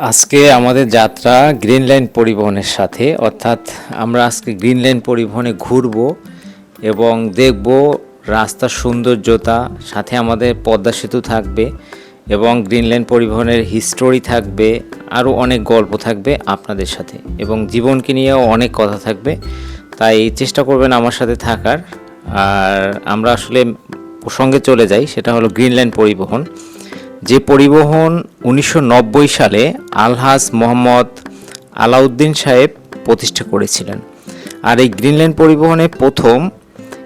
আজকে আমাদের যাত্রা গ্রিন লাইন পরিবহনের সাথে, অর্থাৎ আমরা আজকে গ্রিন লাইন পরিবহনে ঘুরব এবং দেখব রাস্তার সৌন্দর্যতা, সাথে আমাদের পদ্মা সেতু থাকবে এবং গ্রিন লাইন পরিবহনের হিস্টোরি থাকবে, আরও অনেক গল্প থাকবে আপনাদের সাথে এবং জীবনকে নিয়েও অনেক কথা থাকবে। তাই চেষ্টা করবেন আমার সাথে থাকার। আর আমরা আসলে প্রসঙ্গে চলে যাই, সেটা হলো গ্রিন লাইন পরিবহন। যে পরিবহন 1990 সালে আলহাজ মোহাম্মদ আলাউদ্দিন সাহেব প্রতিষ্ঠা করেছিলেন। আর এই গ্রিন লাইন পরিবহনে প্রথম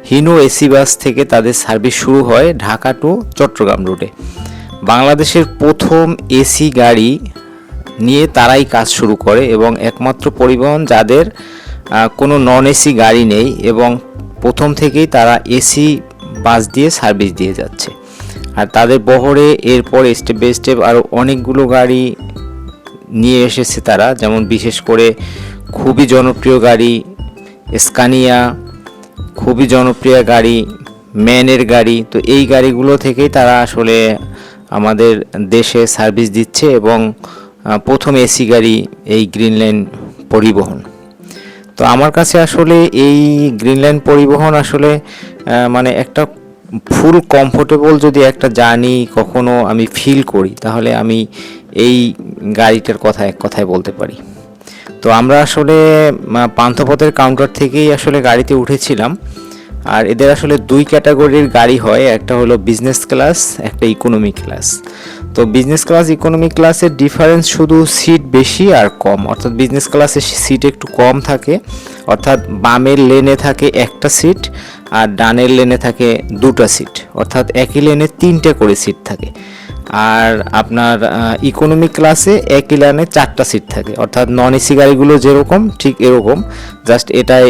হিনো এসি বাস থেকে তাদের সার্ভিস শুরু হয় ঢাকা টু চট্টগ্রাম রুটে। বাংলাদেশের প্রথম এসি গাড়ি নিয়ে তারাই কাজ শুরু করে এবং একমাত্র পরিবহন যাদের কোনো নন এসি গাড়ি নেই, এবং প্রথম থেকেই তারা এসি বাস দিয়ে সার্ভিস দিয়ে যাচ্ছে। আর তাদের বহরে এরপর স্টেপ বাই স্টেপ আরও অনেকগুলো গাড়ি নিয়ে এসেছে তারা, যেমন বিশেষ করে খুবই জনপ্রিয় গাড়ি স্কানিয়া, খুবই জনপ্রিয় গাড়ি ম্যানের গাড়ি। তো এই গাড়িগুলো থেকেই তারা আসলে আমাদের দেশে সার্ভিস দিচ্ছে এবং প্রথম এসি গাড়ি এই গ্রিন লাইন পরিবহন। তো আমার কাছে আসলে এই গ্রিন লাইন পরিবহন আসলে মানে একটা ফুল কমফোর্টেবল যদি একটা জার্নি কখনো আমি ফিল করি, তাহলে আমি এই গাড়িটার কথা এক কথায় বলতে পারি। তো আমরা আসলে পান্থপথের কাউন্টার থেকেই আসলে গাড়িতে উঠেছিলাম। আর এদের আসলে দুই ক্যাটাগরির গাড়ি হয়, একটা হলো বিজনেস ক্লাস, একটা ইকোনমি ক্লাস। তো বিজনেস ক্লাস ইকোনমি ক্লাসের ডিফারেন্স শুধু সিট বেশি আর কম, অর্থাৎ বিজনেস ক্লাসের সিট একটু কম থাকে, অর্থাৎ বামের লেনে থাকে একটা সিট আর ডানের লেনে থাকে দুটো সিট, অর্থাৎ একই লেনে তিনটে করে সিট থাকে। আর আপনার ইকোনমি ক্লাসে একই লাইনে চারটা সিট থাকে, অর্থাৎ নন এসি গাড়িগুলো যেরকম ঠিক এরকম, জাস্ট এটায়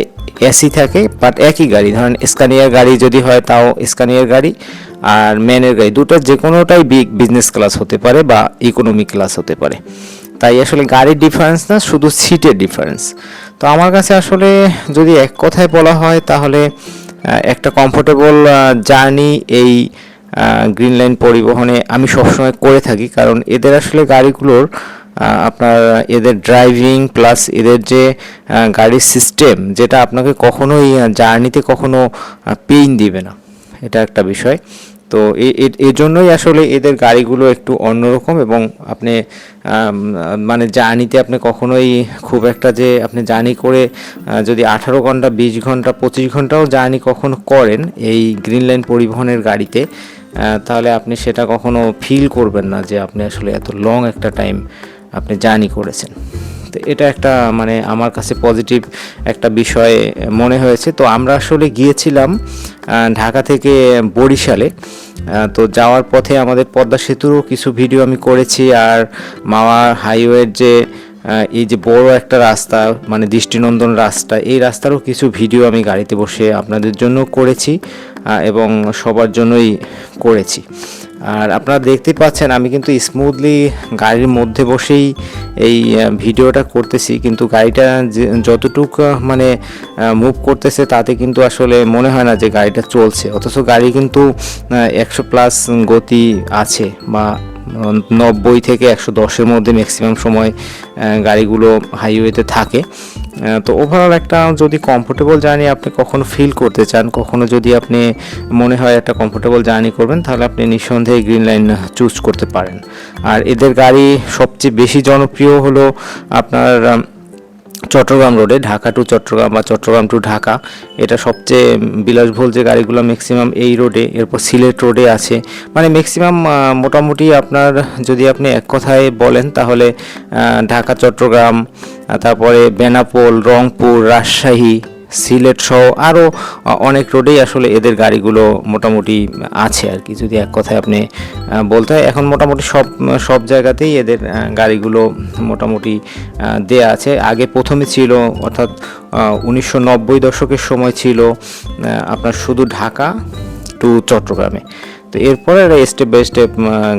এসি থাকে বাট একই গাড়ি। ধরেন স্কানিয়ার গাড়ি যদি হয় তাও স্কানিয়ার গাড়ি, আর ম্যানের গাড়ি দুটো যে কোনোটাই বিজনেস ক্লাস হতে পারে বা ইকোনমি ক্লাস হতে পারে। তাই আসলে গাড়ির ডিফারেন্স না, শুধু সিটের ডিফারেন্স। তো আমার কাছে আসলে যদি এক কথায় বলা হয়, তাহলে একটা কমফোর্টেবল জার্নি এই গ্রিন লাইন পরিবহনে আমি সবসময় করে থাকি, কারণ এদের আসলে গাড়িগুলোর আপনার এদের ড্রাইভিং প্লাস এদের যে গাড়ির সিস্টেম, যেটা আপনাকে কখনোই জার্নিতে কখনো পেইন দিবে না, এটা একটা বিষয়। তো এর জন্যই আসলে এদের গাড়িগুলো একটু অন্যরকম, এবং আপনি মানে জার্নিতে আপনি কখনোই খুব একটা যে আপনি জার্নি করে যদি 18 ঘন্টা 20 ঘন্টা 25 ঘন্টাও জার্নি কখনো করেন এই গ্রিন লাইন পরিবহনের গাড়িতে, তাহলে আপনি সেটা কখনো ফিল করবেন না যে আপনি আসলে এত লং একটা টাইম আপনি জার্নি করেছেন। তো এটা একটা মানে আমার কাছে পজিটিভ একটা বিষয় মনে হয়েছে। তো আমরা আসলে গিয়েছিলাম ঢাকা থেকে বরিশালে। তো যাওয়ার পথে আমাদের পদ্মা সেতুরও কিছু ভিডিও আমি করেছি, আর মাওয়া হাইওয়ের যে এই যে বড় একটা রাস্তা মানে দৃষ্টিনন্দন রাস্তা, এই রাস্তারও কিছু ভিডিও আমি গাড়িতে বসে আপনাদের জন্য করেছি এবং সবার জন্যই করেছি। আর আপনারা দেখতে পাচ্ছেন আমি কিন্তু স্মুথলি গাড়ির মধ্যে বসেই এই ভিডিওটা করতেছি, কিন্তু গাড়িটা যতটুকু মানে মুভ করতেছে তাতে কিন্তু আসলে মনে হয় না যে গাড়িটা চলছে, অথচ গাড়ি কিন্তু 100+ গতি আছে, বা 90 থেকে 110-এর মধ্যে ম্যাক্সিমাম সময় গাড়িগুলো হাইওয়েতে থাকে। তো ওভারঅল একটা যদি কমফোর্টেবল জার্নি আপনি কখনো ফিল করতে চান, কখনো যদি আপনি মনে হয় একটা কমফোর্টেবল জার্নি করবেন, তাহলে আপনি নিঃসন্দেহে গ্রিন লাইন চুজ করতে পারেন। আর এদের গাড়ি সবচেয়ে বেশি জনপ্রিয় হলো আপনার চট্টগ্রাম রোডে, ঢাকা টু চট্টগ্রাম বা চট্টগ্রাম টু ঢাকা, এটা সবচেয়ে বিলাসবহুল যে গাড়িগুলো ম্যাক্সিমাম এই রোডে। এরপর সিলেট রোডে আছে, মানে ম্যাক্সিমাম মোটামুটি আপনার যদি আপনি এক কথায় বলেন তাহলে ঢাকা চট্টগ্রাম, তারপরে বেনাপোল, রংপুর, রাজশাহী, সিলেট সহ আরও অনেক রোডেই আসলে এদের গাড়িগুলো মোটামুটি আছে আর কি, যদি এক কথায় আপনি বলতে হয়। এখন মোটামুটি সব জায়গাতেই এদের গাড়িগুলো মোটামুটি দেয়া আছে। আগে প্রথমে ছিল, অর্থাৎ 1990 দশকের সময় ছিল আপনার শুধু ঢাকা টু চট্টগ্রামে। তো এরপরে স্টেপ বাই স্টেপ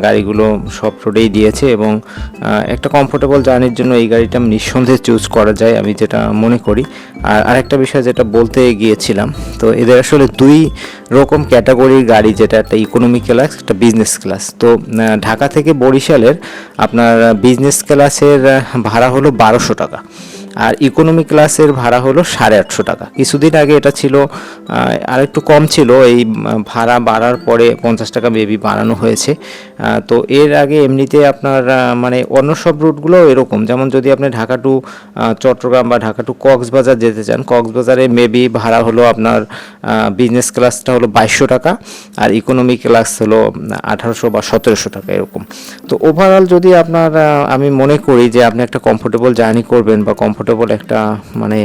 গাড়িগুলো সব রোডেই দিয়েছে এবং একটা কমফোর্টেবল জার্নির জন্য এই গাড়িটা আমি নিঃসন্দেহে চুজ করা যায়, আমি যেটা মনে করি। আর আরেকটা বিষয় যেটা বলতে গিয়েছিলাম, তো এদের আসলে দুই রকম ক্যাটাগরির গাড়ি, যেটা একটা ইকোনমি ক্লাস, একটা বিজনেস ক্লাস। তো ঢাকা থেকে বরিশালের আপনার বিজনেস ক্লাসের ভাড়া হলো 1200 টাকা, আর ইকোনমি ক্লাসের ভাড়া হলো 850 টাকা। কিছুদিন আগে এটা ছিল আর একটু কম ছিল, এই ভাড়া বাড়ার পরে 50 টাকা বেবি বাড়ানো হয়েছে। তো এর আগে এমনিতে আপনার মানে অন্য সব রুটগুলো এরকম, যেমন যদি আপনি ঢাকা টু চট্টগ্রাম বা ঢাকা টু কক্সবাজার যেতে চান, কক্সবাজারে মেবি ভাড়া হলো আপনার বিজনেস ক্লাসটা হলো 2200 টাকা, আর ইকোনমি ক্লাস হলো 1800 বা 1700 টাকা এরকম। তো ওভারঅল যদি আপনার আমি মনে করি যে আপনি একটা কমফোর্টেবল জার্নি করবেন বা কমফোর্টেবল একটা মানে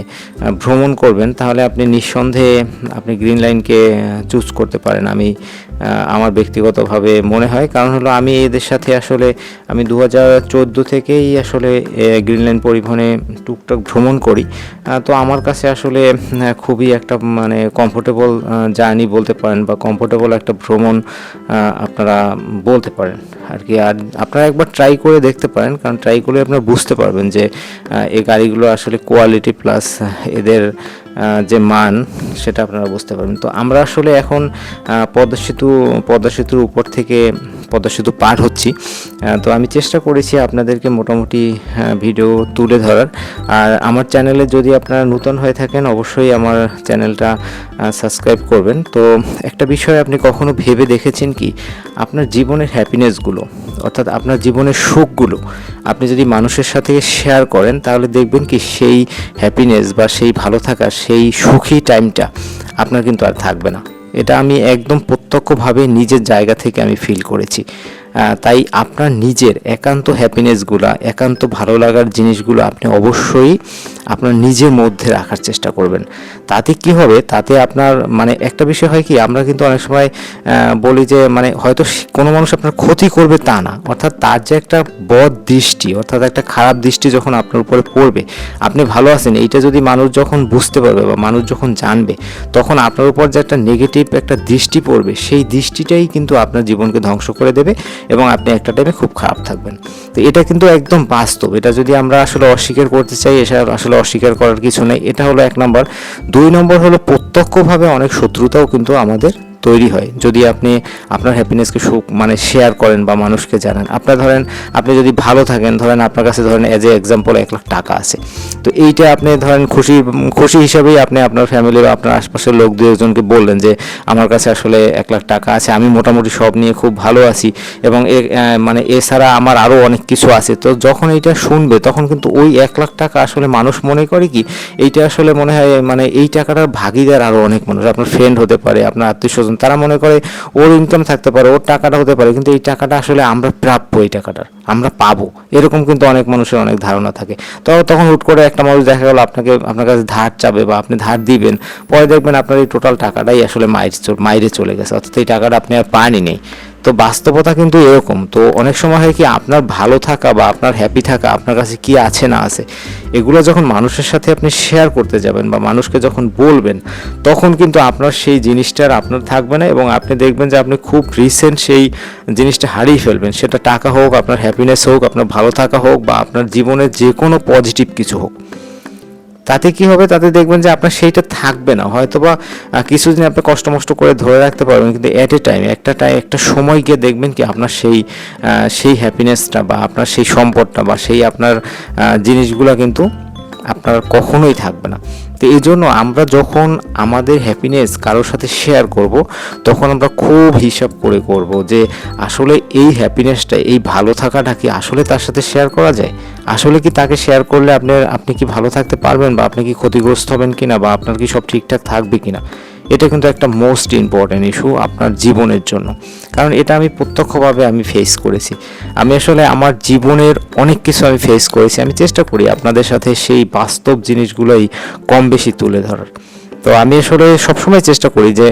ভ্রমণ করবেন, তাহলে আপনি নিঃসন্দেহে আপনি গ্রিন লাইনকে চুজ করতে পারেন। আমার ব্যক্তিগতভাবে মনে হয়, কারণ হলো আমি এদের সাথে আসলে আমি 2014 থেকেই আসলে গ্রিন লাইন পরিবহনে টুকটাক ভ্রমণ করি। তো আমার কাছে আসলে খুবই একটা মানে কমফোর্টেবল জার্নি বলতে পারেন, বা কমফোর্টেবল একটা ভ্রমণ আপনারা বলতে পারেন আর কি। আর আপনারা একবার ট্রাই করে দেখতে পারেন, কারণ ট্রাই করলে আপনারা বুঝতে পারবেন যে এই গাড়িগুলো আসলে কোয়ালিটি প্লাস এদের যে মান সেটা আপনারা বুঝতে পারবেন। তো আমরা আসলে এখন পদ্মা সেতুর উপর থেকে পদ্মা সেতু পার হচ্ছি। তো আমি চেষ্টা করেছি আপনাদেরকে মোটামুটি ভিডিও তুলে ধরার। আর আমার চ্যানেলে যদি আপনারা নতুন হয়ে থাকেন, অবশ্যই আমার চ্যানেলটা সাবস্ক্রাইব করবেন। তো একটা বিষয় আপনি কখনো ভেবে দেখেছেন কি, আপনার জীবনের হ্যাপিনেসগুলো, অর্থাৎ আপনার জীবনের সুখগুলো আপনি যদি মানুষের সাথে শেয়ার করেন, তাহলে দেখবেন কি সেই হ্যাপিনেস বা সেই ভালো থাকা, সেই সুখী টাইমটা আপনার কিন্তু আর থাকবে না। এটা আমি একদম প্রত্যক্ষভাবে নিজের জায়গা থেকে আমি ফিল করেছি। তাই আপনার নিজের একান্ত হ্যাপিনেসগুলো, একান্ত ভালো লাগার জিনিসগুলো আপনি অবশ্যই আপনার নিজের মধ্যে রাখার চেষ্টা করবেন। তাতে কি হবে, তাতে আপনার মানে একটা বিষয় হয় কি, আমরা কিন্তু অনেক সময় বলি যে মানে হয়তো কোনো মানুষ আপনার ক্ষতি করবে তা না, অর্থাৎ তার যে একটা বদ দৃষ্টি, অর্থাৎ একটা খারাপ দৃষ্টি যখন আপনার উপরে পড়বে, আপনি ভালো আছেন এইটা যদি মানুষ যখন বুঝতে পারবে বা মানুষ যখন জানবে, তখন আপনার উপর যে একটা নেগেটিভ একটা দৃষ্টি পড়বে, সেই দৃষ্টিটাই কিন্তু আপনার জীবনকে ধ্বংস করে দেবে এবং আপনি একটা টাইমে খুব খারাপ থাকবেন। তো এটা কিন্তু একদম বাস্তব। এটা যদি আমরা আসলে অস্বীকার করতে চাই, এটা আসলে অস্বীকার করার কিছু নেই। এটা হলো 1 নম্বর। 2 নম্বর হলো প্রত্যক্ষভাবে অনেক শত্রুতাও কিন্তু আমাদের তৈরি হয় যদি আপনি আপনার হ্যাপিনেসকে মানে শেয়ার করেন বা মানুষকে জানান। আপনার ধরেন আপনি যদি ভালো থাকেন, ধরেন আপনার কাছে ধরেন এজ এ এক্সাম্পল 1 লাখ টাকা আছে, তো এইটা আপনি ধরেন খুশি হিসাবেই আপনি আপনার ফ্যামিলি বা আপনার আশপাশের লোক 2-একজনকে বললেন যে আমার কাছে আসলে 1 লাখ টাকা আছে, আমি মোটামুটি সব নিয়ে খুব ভালো আছি এবং মানে এছাড়া আমার আরও অনেক কিছু আছে। তো যখন এইটা শুনবে, তখন কিন্তু ওই 1 লাখ টাকা আসলে মানুষ মনে করে কি, এইটা আসলে মনে হয় মানে এই টাকাটার ভাগিদার আরও অনেক মানুষ, আপনার ফ্রেন্ড হতে পারে, আপনার আত্মীয়স্বজন, তারা মনে করে ওর ইনকাম থাকতে পারে, ওর টাকাটা হতে পারে, কিন্তু এই টাকাটা আসলে আমরা প্রাপ্য, এই টাকাটার আমরা পাবো, এরকম কিন্তু অনেক মানুষের অনেক ধারণা থাকে। তো তখন হুট করে একটা মানুষ দেখা গেল আপনার কাছে ধার চাবে বা আপনি ধার দিবেন, পরে দেখবেন আপনার এই টোটাল টাকাটাই আসলে মাইরে চলে গেছে, অর্থাৎ এই টাকাটা আপনি আর পানই নেই। তো বাস্তবতা কিন্তু এরকম। তো অনেক সময় হয় কি, আপনার ভালো থাকা বা আপনার হ্যাপি থাকা, আপনার কাছে কি আছে না আছে, এগুলো যখন মানুষের সাথে আপনি শেয়ার করতে যাবেন বা মানুষকে যখন বলবেন, তখন কিন্তু আপনার সেই জিনিসটার আপনার থাকবে না এবং আপনি দেখবেন যে আপনি খুব রিসেন্ট সেই জিনিসটা হারিয়ে ফেলবেন। সেটা টাকা হোক, আপনার হ্যাপিনেস হোক, আপনার ভালো থাকা হোক, বা আপনার জীবনের যে কোনো পজিটিভ কিছু হোক। তাতে কি হবে, তাতে দেখবেন যে আপনার সেইটা থাকবে না। হয়তোবা কিছুদিন আপনি কষ্ট করে ধরে রাখতে পারবেন, কিন্তু এট এ টাইম একটা সময় গিয়ে দেখবেন কি আপনার সেই হ্যাপিনেসটা বা আপনার সেই সম্পদটা বা সেই আপনার জিনিসগুলো কিন্তু আপনার কখনোই থাকবে না। তো এই জন্য আমরা যখন আমাদের হ্যাপিনেস কারোর সাথে শেয়ার করব, তখন আমরা খুব হিসাব করে করব যে আসলে এই হ্যাপিনেসটা, এই ভালো থাকাটা কি আসলে তার সাথে শেয়ার করা যায়, আসলে কি তাকে শেয়ার করলে আপনি কি ভালো থাকতে পারবেন, বা আপনি কি ক্ষতিগ্রস্ত হবেন কিনা, বা আপনার কি সব ঠিকঠাক থাকবে কিনা। এটা কিন্তু একটা মোস্ট ইম্পর্ট্যান্ট ইস্যু আপনার জীবনের জন্য, কারণ এটা আমি প্রত্যক্ষভাবে আমি ফেস করেছি। আমি আসলে আমার জীবনের অনেক কিছু আমি ফেস করেছি। আমি চেষ্টা করি আপনাদের সাথে সেই বাস্তব জিনিসগুলোই কম বেশি তুলে ধরার। তো আমি আসলে সবসময় চেষ্টা করি যে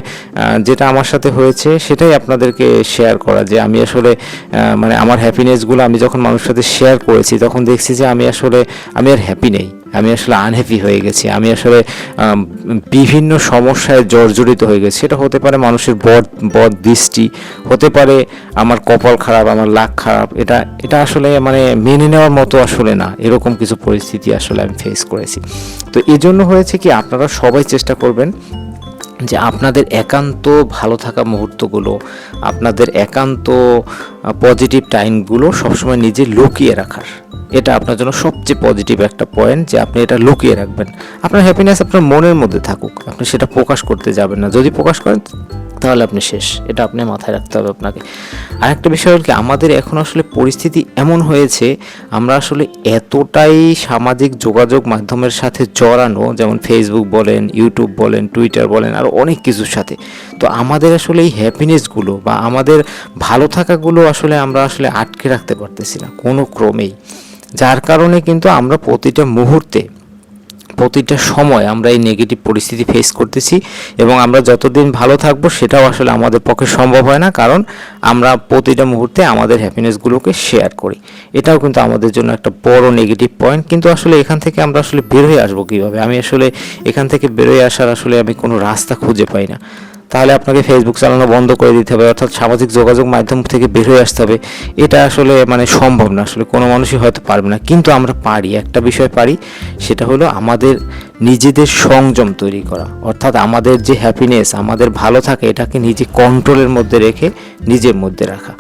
যেটা আমার সাথে হয়েছে সেটাই আপনাদেরকে শেয়ার করা, যে আমি আসলে মানে আমার হ্যাপিনেসগুলো আমি যখন মানুষের সাথে শেয়ার করেছি, তখন দেখছি যে আমি আর হ্যাপি নেই। আমি আসলে আনহ্যাপি হয়ে গেছি, আমি আসলে বিভিন্ন সমস্যায় জর্জরিত হয়ে গেছি। সেটা হতে পারে মানুষের বদ দৃষ্টি, হতে পারে আমার কপাল খারাপ, আমার লাক খারাপ। এটা আসলে মানে মেনে নেওয়ার মতো আসলে না, এরকম কিছু পরিস্থিতি আসলে আমি ফেস করেছি। তো এই জন্য হয়েছে কি, আপনারা সবাই চেষ্টা করবেন যে আপনাদের একান্ত ভালো থাকা মুহূর্তগুলো, আপনাদের একান্ত পজিটিভ টাইমগুলো সবসময় নিজে লুকিয়ে রাখার। এটা আপনার জন্য সবচেয়ে পজিটিভ একটা পয়েন্ট, যে আপনি এটা লুকিয়ে রাখবেন। আপনার হ্যাপিনেস আপনার মনের মধ্যে থাকুক, আপনি সেটা প্রকাশ করতে যাবেন না। যদি প্রকাশ করেন তাহলে আপনি শেষ, এটা আপনি মাথায় রাখতে হবে আপনাকে। আরেকটা বিষয় হল কি, আমাদের এখন আসলে পরিস্থিতি এমন হয়েছে, আমরা আসলে এতটাই সামাজিক যোগাযোগ মাধ্যমের সাথে জড়ানো, যেমন ফেসবুক বলেন, ইউটিউব বলেন, টুইটার বলেন, আর অনেক কিছুর সাথে। তো আমাদের আসলে এই হ্যাপিনেসগুলো বা আমাদের ভালো থাকাগুলো আসলে আমরা আসলে আটকে রাখতে পারতেছি না কোনো ক্রমেই, যার কারণে কিন্তু আমরা প্রতিটা মুহূর্তে, প্রতিটা সময় আমরা এই নেগেটিভ পরিস্থিতি ফেস করতেছি। এবং আমরা যতদিন ভালো থাকবো সেটাও আসলে আমাদের পক্ষে সম্ভব হয় না, কারণ আমরা প্রতিটা মুহূর্তে আমাদের হ্যাপিনেসগুলোকে শেয়ার করি। এটাও কিন্তু আমাদের জন্য একটা বড় নেগেটিভ পয়েন্ট। কিন্তু আসলে এখান থেকে আমরা আসলে বের হয়ে আসবো কীভাবে? আমি আসলে এখান থেকে বের হয়ে আসার আসলে আমি কোনো রাস্তা খুঁজে পাই না। তাহলে আপনাকে ফেসবুক চালানো বন্ধ করে দিতে হবে, অর্থাৎ সামাজিক যোগাযোগ মাধ্যম থেকে বের হয়ে আসতে হবে। এটা আসলে মানে সম্ভব না, আসলে কোনো মানুষই হয়তো পারবে না, কিন্তু আমরা পারি, একটা বিষয় পারি, সেটা হলো আমাদের নিজেদের সংযম তৈরি করা। অর্থাৎ আমাদের যে হ্যাপিনেস, আমাদের ভালো থাকে, এটাকে নিজে কন্ট্রোলের মধ্যে রেখে নিজের মধ্যে রাখা।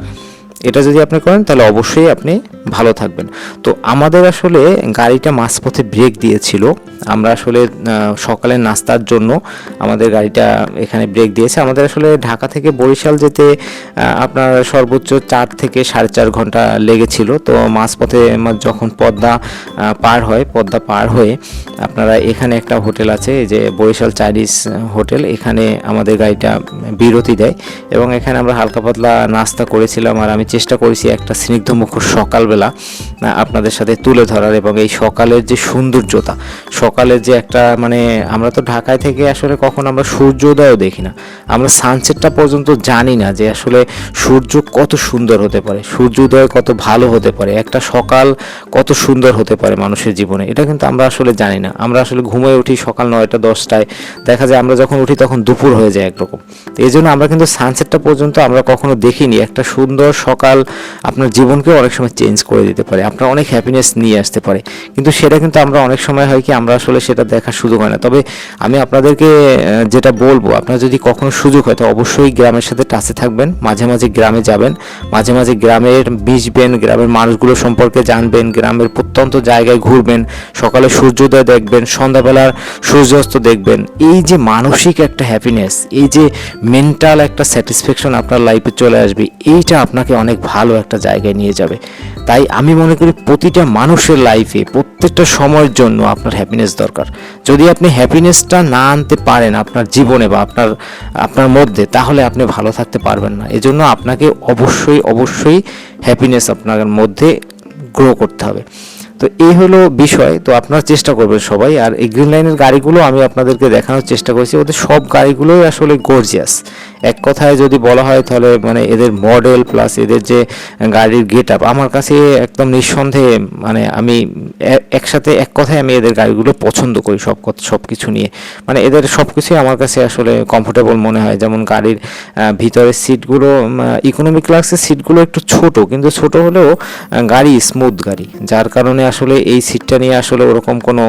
এটা যদি আপনি করেন তাহলে অবশ্যই আপনি ভালো থাকবেন। তো আমাদের আসলে গাড়িটা মাঝপথে ব্রেক দিয়েছিল। আমরা আসলে সকালের নাস্তার জন্য আমাদের গাড়িটা এখানে ব্রেক দিয়েছে। আমাদের আসলে ঢাকা থেকে বরিশাল যেতে আপনার সর্বোচ্চ 4 থেকে 4.5 ঘন্টা লেগেছিল। তো মাঝপথে যখন পদ্মা পার হয়ে আপনারা এখানে একটা হোটেল আছে, এই যে বরিশাল চাইনিজ হোটেল, এখানে আমাদের গাড়িটা বিরতি দেয় এবং এখানে আমরা হালকা পাতলা নাস্তা করেছিলাম। আর আমি চেষ্টা করেছি একটা স্নিগ্ধমুখর সকালবেলা আপনাদের সাথে তুলে ধরার, এবং এই সকালের যে সৌন্দর্যতা, সকালের যে একটা মানে, আমরা তো ঢাকায় থেকে আসলে কখন আমরা সূর্যোদয়ও দেখি না, আমরা সানসেটটা পর্যন্ত জানি না যে আসলে সূর্য কত সুন্দর হতে পারে, সূর্যোদয় কত ভালো হতে পারে, একটা সকাল কত সুন্দর হতে পারে মানুষের জীবনে। এটা কিন্তু আমরা আসলে জানি না। আমরা আসলে ঘুমিয়ে উঠি সকাল 9টা 10টায়, দেখা যায় আমরা যখন উঠি তখন দুপুর হয়ে যায় একরকম। তো এই জন্য আমরা কিন্তু সানসেটটা পর্যন্ত আমরা কখনো দেখিনি। একটা সুন্দর সকাল আপনার জীবনকেও অনেক সময় চেঞ্জ করে দিতে পারে, আপনার অনেক হ্যাপিনেস নিয়ে আসতে পারে, কিন্তু সেটা কিন্তু আমরা অনেক সময় হয় কি, আমরা আসলে সেটা দেখার সুযোগ হয় না। তবে আমি আপনাদেরকে যেটা বলবো, আপনার যদি কখনো সুযোগ হয় তো অবশ্যই গ্রামের সাথে টাচে থাকবেন, মাঝে মাঝে গ্রামে যাবেন, মাঝে মাঝে গ্রামের মিশবেন, গ্রামের মানুষগুলো সম্পর্কে জানবেন, গ্রামের প্রত্যন্ত জায়গায় ঘুরবেন, সকালে সূর্যোদয় দেখবেন, সন্ধ্যাবেলার সূর্যাস্ত দেখবেন। এই যে মানসিক একটা হ্যাপিনেস, এই যে মেন্টাল একটা স্যাটিসফ্যাকশন আপনার লাইফে চলে আসবে, এইটা আপনাকে অনেক ভালো একটা জায়গায় নিয়ে যাবে। তাই আমি মনে করি প্রতিটা মানুষের লাইফে প্রত্যেকটা সময়ের জন্য আপনার হ্যাপিনেস দরকার। যদি আপনি হ্যাপিনেসটা না আনতে পারেন আপনার জীবনে বা আপনার মধ্যে, তাহলে আপনি ভালো থাকতে পারবেন না। এজন্য আপনাকে অবশ্যই হ্যাপিনেস আপনার মধ্যে গ্রো করতে হবে। তো এই হলো বিষয়। তো আপনারা চেষ্টা করবেন সবাই। আর এই গ্রিন লাইনের গাড়িগুলো আমি আপনাদেরকে দেখানোর চেষ্টা করেছি, ওদের সব গাড়িগুলোই আসলে গর্জিয়াস। এক কথায় যদি বলা হয় তাহলে মানে এদের মডেল প্লাস এদের যে গাড়ির গেট আপ আমার কাছে একদম নিঃসন্দেহে, মানে আমি একসাথে এক কথায় আমি এদের গাড়িগুলো পছন্দ করি সব কিছু নিয়ে। মানে এদের সব কিছুই আমার কাছে আসলে কমফোর্টেবল মনে হয়। যেমন গাড়ির ভিতরের সিটগুলো, ইকোনমি ক্লাসের সিটগুলো একটু ছোট, কিন্তু ছোট হলেও গাড়ি স্মুথ গাড়ি, যার কারণে আসলে এই সিটটা নিয়ে আসলে ওরকম কোনো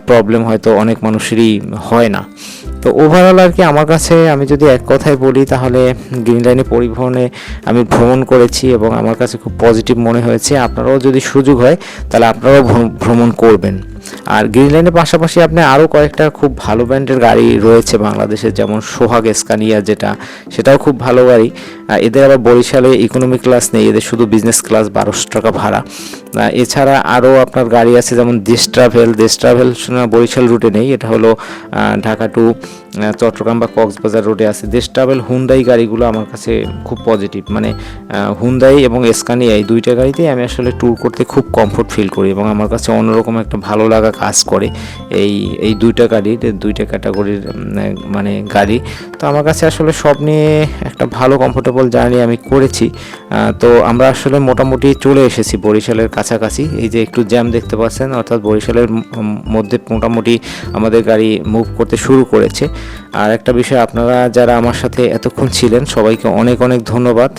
প্রবলেম হয়তো অনেক মানুষেরই হয় না। তো ওভারঅল আর কি আমার কাছে, আমি যদি এক কথায় বলি তাহলে গ্রিন লাইনে পরিবহনে আমি ভ্রমণ করেছি এবং আমার কাছে খুব পজিটিভ মনে হয়েছে। আপনারাও যদি সুযোগ হয় তাহলে আপনারাও ভ্রমণ করবেন। আর গ্রিন লাইনের পাশাপাশি আপনি আরও কয়েকটা খুব ভালো ব্র্যান্ডের গাড়ি রয়েছে বাংলাদেশে, যেমন সোহাগ স্কানিয়া, সেটাও খুব ভালো গাড়ি। এদের আবার বরিশালে ইকোনমি ক্লাস নেই, এদের শুধু বিজনেস ক্লাস 1200 টাকা ভাড়া। এছাড়া আরও আপনার গাড়ি আছে যেমন দেশ ট্রাভেল বরিশাল রুটে নেই, এটা হলো ঢাকা টু চট্টগ্রাম বা কক্সবাজার রোডে আছে দেশ ট্রাভেল। হুন্দাই গাড়িগুলো আমার কাছে খুব পজিটিভ, মানে হুন্দাই এবং স্কানিয়া এই দুইটা গাড়িতেই আমি আসলে ট্যুর করতে খুব কমফোর্ট ফিল করি এবং আমার কাছে অন্যরকম একটা ভালো লাগা কাজ করে এই দুইটা ক্যাটাগরির মানে গাড়ি। তো আমার কাছে আসলে সব নিয়ে একটা ভালো কমফোর্টেবল জার্নি আমি করেছি। তো আমরা আসলে মোটামুটি চলে এসেছি বরিশালের কাছাকাছি। এই যে একটু জ্যাম দেখতে পাচ্ছেন, অর্থাৎ বরিশালের মধ্যে মোটামুটি আমাদের গাড়ি মুভ করতে শুরু করেছে। আর একটা বিষয়, আপনারা যারা আমার সাথে এতক্ষণ ছিলেন সবাইকে অনেক অনেক ধন্যবাদ।